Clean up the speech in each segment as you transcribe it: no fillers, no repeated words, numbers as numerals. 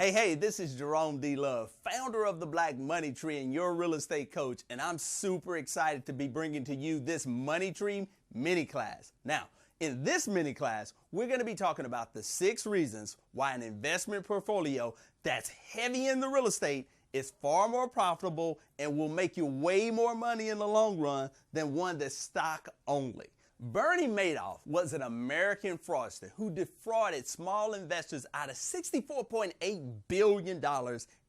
Hey, this is Jerome D. Love, founder of the Black Money Tree and your real estate coach, and I'm super excited to be bringing to you this Money Tree mini class. Now, in this mini class, we're going to be talking about the 6 reasons why an investment portfolio that's heavy in the real estate is far more profitable and will make you way more money in the long run than one that's stock only. Bernie Madoff was an American fraudster who defrauded small investors out of $64.8 billion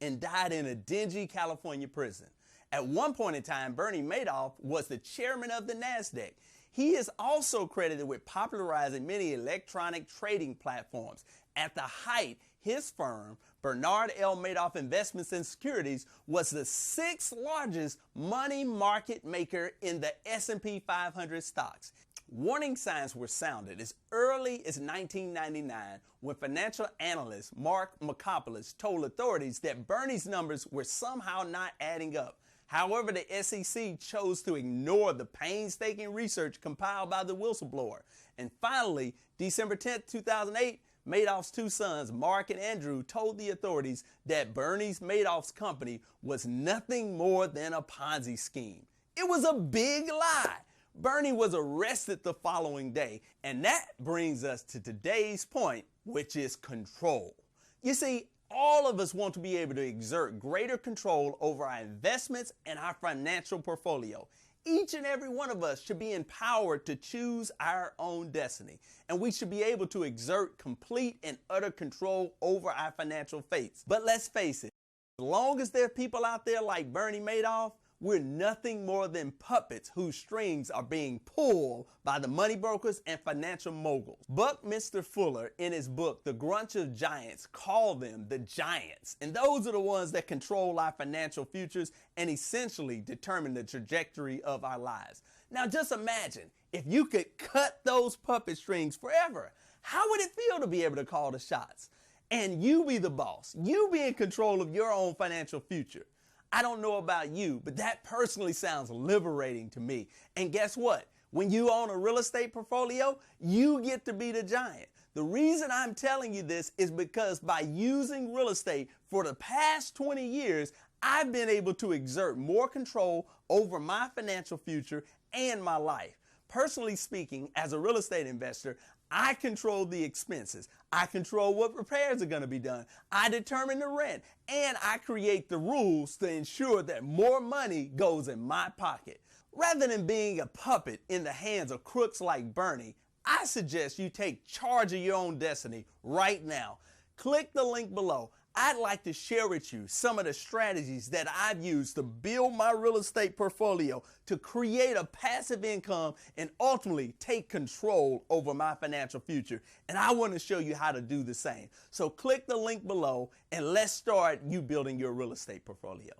and died in a dingy California prison. At one point in time, Bernie Madoff was the chairman of the NASDAQ. He is also credited with popularizing many electronic trading platforms. At the height, his firm, Bernard L. Madoff Investments and Securities, was the 6th largest money market maker in the S&P 500 stocks. Warning signs were sounded as early as 1999 when financial analyst Mark McCopolis told authorities that Bernie's numbers were somehow not adding up. However, the SEC chose to ignore the painstaking research compiled by the whistleblower. And finally, December 10, 2008, Madoff's 2 sons, Mark and Andrew, told the authorities that Bernie Madoff's company was nothing more than a Ponzi scheme. It was a big lie. Bernie was arrested the following day, and that brings us to today's point, which is control. You see, all of us want to be able to exert greater control over our investments and our financial portfolio. Each and every one of us should be empowered to choose our own destiny, and we should be able to exert complete and utter control over our financial fates. But let's face it, as long as there are people out there like Bernie Madoff, we're nothing more than puppets whose strings are being pulled by the money brokers and financial moguls. Buckminster Fuller, in his book, The Grunch of Giants, called them the giants. And those are the ones that control our financial futures and essentially determine the trajectory of our lives. Now just imagine if you could cut those puppet strings forever. How would it feel to be able to call the shots? And you be the boss. You be in control of your own financial future. I don't know about you, but that personally sounds liberating to me. And guess what? When you own a real estate portfolio, you get to be the giant. The reason I'm telling you this is because by using real estate for the past 20 years, I've been able to exert more control over my financial future and my life. Personally speaking, as a real estate investor, I control the expenses. I control what repairs are going to be done. I determine the rent, and I create the rules to ensure that more money goes in my pocket. Rather than being a puppet in the hands of crooks like Bernie, I suggest you take charge of your own destiny right now. Click the link below. I'd like to share with you some of the strategies that I've used to build my real estate portfolio, to create a passive income, and ultimately take control over my financial future. And I want to show you how to do the same. So click the link below and let's start you building your real estate portfolio.